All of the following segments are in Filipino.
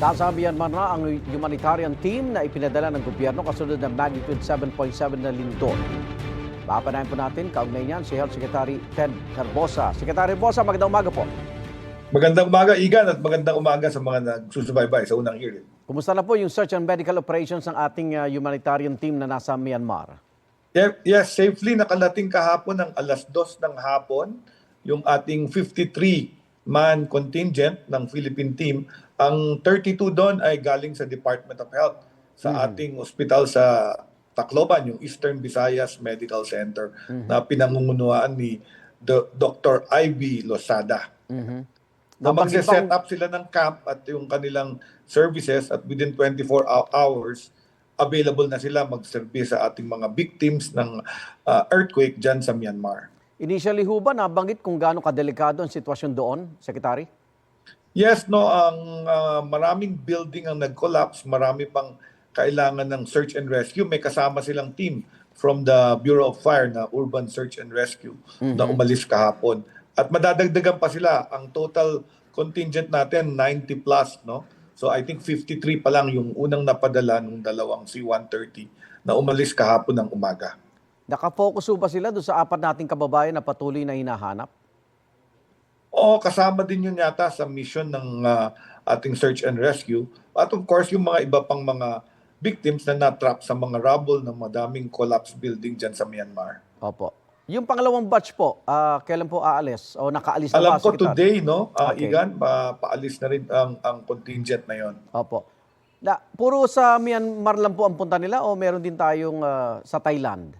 Nasa Myanmar na ang humanitarian team na ipinadala ng gobyerno kasunod ng magnitude 7.7 na lindol. Papanayin po natin, kaugnay niyan, si Health Secretary Ted Herbosa. Secretary Herbosa, magandang umaga po. Magandang umaga, Igan, at magandang umaga sa mga nagsusubaybay sa unang hearing. Kumusta na po yung search and medical operations ng ating humanitarian team na nasa Myanmar? Yes, safely nakalating kahapon ng 2:00 ng hapon yung ating 53-man contingent ng Philippine team. Ang 32 doon ay galing sa Department of Health sa ating ospital sa Tacloban, yung Eastern Visayas Medical Center na pinangungunuan ni Dr. Ivy Losada. Na magse-set up sila ng camp at yung kanilang services at within 24 hours, available na sila mag-service sa ating mga victims ng earthquake dyan sa Myanmar. Initially ho ba nabanggit kung gaano kadelikado ang sitwasyon doon, Secretary? Yes, no, ang maraming building ang nag-collapse, marami pang kailangan ng search and rescue. May kasama silang team from the Bureau of Fire na Urban Search and Rescue na umalis kahapon. At madadagdagan pa sila. Ang total contingent natin 90 plus, no? So I think 53 pa lang yung unang napadala ng dalawang C-130 na umalis kahapon ng umaga. Nakafocus ho ba sila doon sa apat nating kababayan na patuloy na hinahanap? O kasama din yun yata sa mission ng ating search and rescue. At of course, yung mga iba pang mga victims na natrap sa mga rubble ng madaming collapsed building dyan sa Myanmar. Opo. Yung pangalawang batch po, kailan po aalis? O nakaalis na Alam ba, ko Secretary? today, no, Okay. Igan, paalis na rin ang contingent na yon. Opo. Puro sa Myanmar lang po ang punta nila o meron din tayong sa Thailand?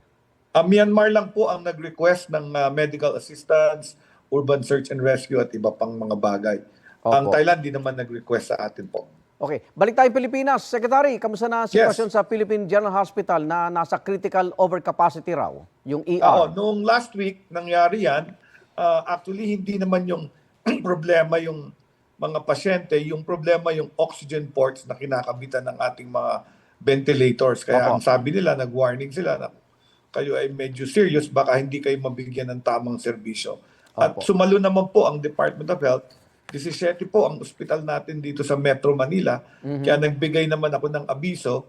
Myanmar lang po ang nag-request ng medical assistance, urban search and rescue at iba pang mga bagay. Opo. Ang Thailand di naman nag-request sa atin po. Okay. Balik tayo Pilipinas. Secretary, kamusta na ang sitwasyon sa Philippine General Hospital na nasa critical overcapacity raw, yung ER? Noong last week, nangyari yan. Actually, hindi naman yung problema yung mga pasyente, yung problema yung oxygen ports na kinakabitan ng ating mga ventilators. Kaya Opo. ang sabi nila, nag-warning sila na kayo ay medyo serious, baka hindi kayo mabigyan ng tamang serbisyo. At Opo. sumalo naman po ang Department of Health. 17 po ang ospital natin dito sa Metro Manila. Kaya nagbigay naman ako ng abiso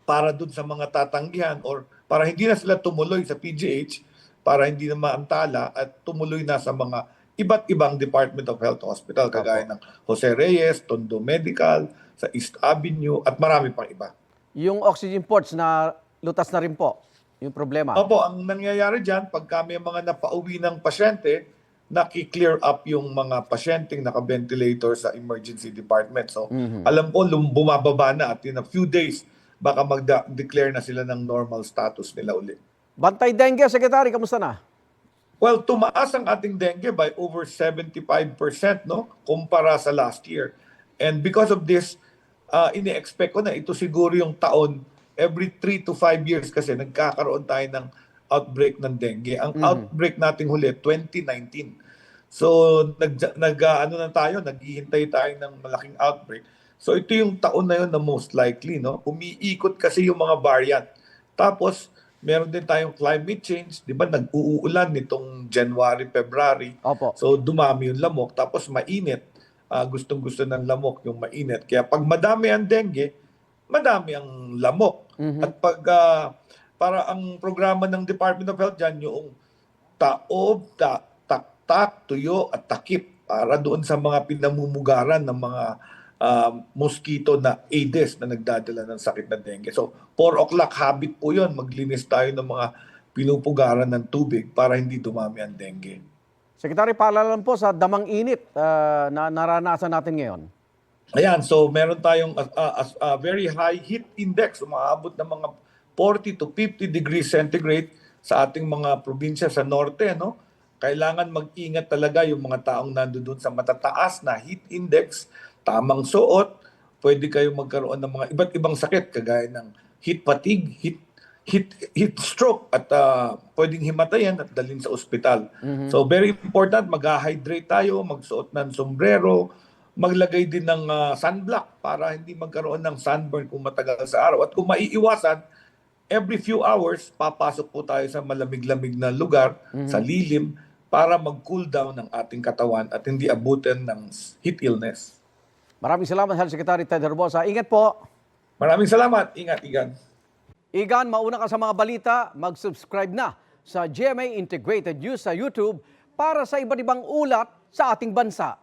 para dun sa mga tatanggihan or para hindi na sila tumuloy sa PGH, para hindi na maantala at tumuloy na sa mga iba't ibang Department of Health hospital kagaya ng Jose Reyes, Tondo Medical, sa East Avenue at marami pang iba. Yung oxygen ports na lutas na rin po, yung problema. Opo, ang nangyayari dyan, pag kami mga napauwi ng pasyente, naki-clear up yung mga pasyenteng naka-ventilator sa emergency department. So, alam ko, bumababa na at in a few days, baka mag-declare na sila ng normal status nila ulit. Bantay dengue, Secretary, kamusta na? Well, tumaas ang ating dengue by over 75%, no, kumpara sa last year. And because of this, ini-expect ko na ito siguro yung taon, every 3 to 5 years kasi nagkakaroon tayo ng outbreak ng dengue. Ang outbreak nating huli, 2019. So, naghihintay tayo ng malaking outbreak. So, ito yung taon na yun na most likely, no? Umiikot kasi yung mga variant. Tapos, meron din tayong climate change. Di ba, nag-uulan nitong January, February. Opo. So, dumami yung lamok. Tapos, mainit. Gustong-gusto ng lamok yung mainit. Kaya pag madami ang dengue, madami ang lamok. At pag para ang programa ng Department of Health dyan, yung taob, taktak, tuyo at takip para doon sa mga pinamumugaran ng mga mosquito na Aedes na nagdadala ng sakit na dengue. So 4 o'clock habit po yun, maglinis tayo ng mga pinupugaran ng tubig para hindi dumami ang dengue. Secretary, paalala lang po sa damang init na naranasan natin ngayon. Ayan, so meron tayong very high heat index, umaabot ng mga 40 to 50 degrees centigrade sa ating mga probinsya sa norte, no? Kailangan mag-ingat talaga yung mga taong nandoon sa matataas na heat index, tamang suot, pwede kayong magkaroon ng mga iba't ibang sakit kagaya ng heat fatigue, heat stroke at pwedeng himatayan at dalhin sa ospital. So very important, mag-hydrate tayo, magsuot ng sombrero, maglagay din ng sunblock para hindi magkaroon ng sunburn kung matagal sa araw. At kung maiiwasan, every few hours, papasok po tayo sa malamig-lamig na lugar, sa lilim, para mag-cool down ng ating katawan at hindi abutin ng heat illness. Maraming salamat, Health Secretary Ted Herbosa. Ingat po. Maraming salamat. Ingat, Igan. Igan, mauna ka sa mga balita, mag-subscribe na sa GMA Integrated News sa YouTube para sa iba't ibang ulat sa ating bansa.